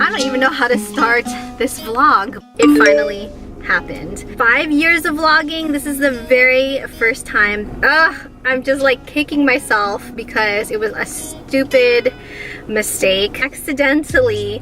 I don't even know how to start this vlog. It finally happened. 5 years of vlogging. This is the very first time. I'm just like kicking myself because it was a stupid mistake. Accidentally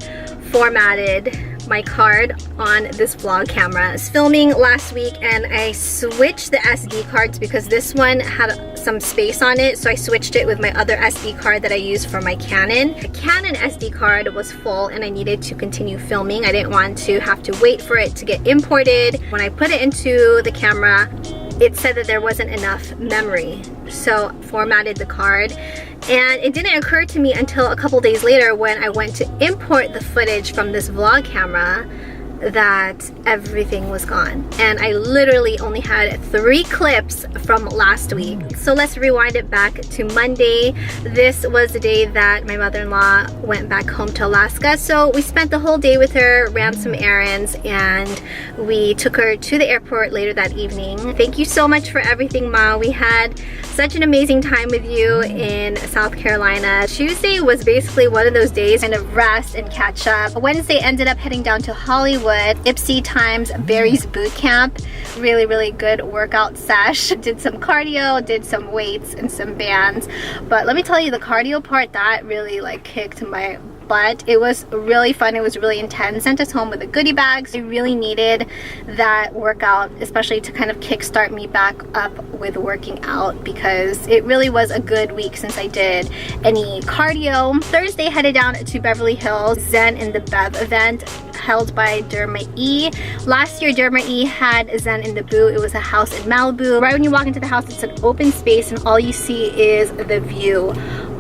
formatted my card on this vlog camera. I was filming last week and I switched the SD cards because this one had some space on it, so I switched it with my other SD card that I use for my Canon. The Canon SD card was full and I needed to continue filming. I didn't want to have to wait for it to get imported. When I put it into the camera, it said that there wasn't enough memory, so formatted the card. And it didn't occur to me until a couple days later when I went to import the footage from this vlog camera that everything was gone. And I literally only had 3 clips from last week. So let's rewind it back to Monday. This was the day that my mother-in-law went back home to Alaska. So we spent the whole day with her, ran some errands, and we took her to the airport later that evening. Thank you so much for everything, Ma. We had such an amazing time with you in South Carolina. Tuesday was basically one of those days, kind of rest and catch up. Wednesday ended up heading down to Hollywood. Ipsy times Barry's Bootcamp. Really good workout sesh. Did some cardio, did some weights and some bands. But let me tell you, the cardio part, that really like kicked my butt. It was really fun. It was really intense. Sent us home with the goodie bags. I really needed that workout, especially to kind of kickstart me back up with working out, because it really was a good week since I did any cardio. Thursday headed down to Beverly Hills, Zen In The Bec event held by Dermae. Last year Dermae had Zen In The Bec. It was a house in Malibu. Right when you walk into the house, it's an open space and all you see is the view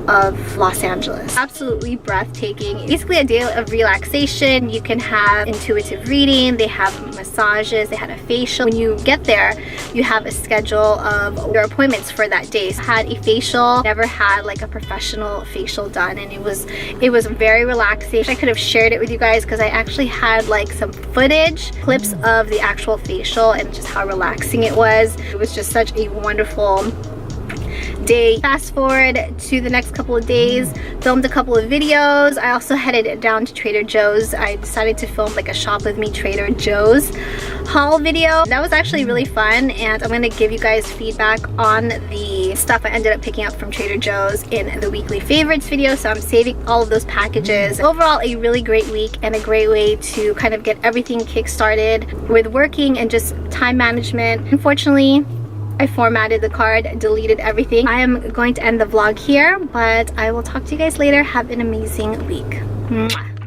of Los Angeles. Absolutely breathtaking. Basically a day of relaxation. You can have intuitive reading, they have massages, they had a facial. When you get there, you have a schedule of your appointments for that day. So I had a facial, never had like a professional facial done, and it was very relaxing. I could have shared it with you guys because I actually had like some footage, clips of the actual facial and just how relaxing it was. It was just such a wonderful day. Fast forward to the next couple of days, filmed a couple of videos. I also headed down to Trader Joe's. I decided to film like a shop with me Trader Joe's haul video. That was actually really fun, and I'm gonna give you guys feedback on the stuff I ended up picking up from Trader Joe's in the weekly favorites video, so I'm saving all of those packages. Overall, a really great week and a great way to kind of get everything kick-started with working and just time management. Unfortunately, I formatted the card, deleted everything. I am going to end the vlog here, but I will talk to you guys later. Have an amazing week. Mwah.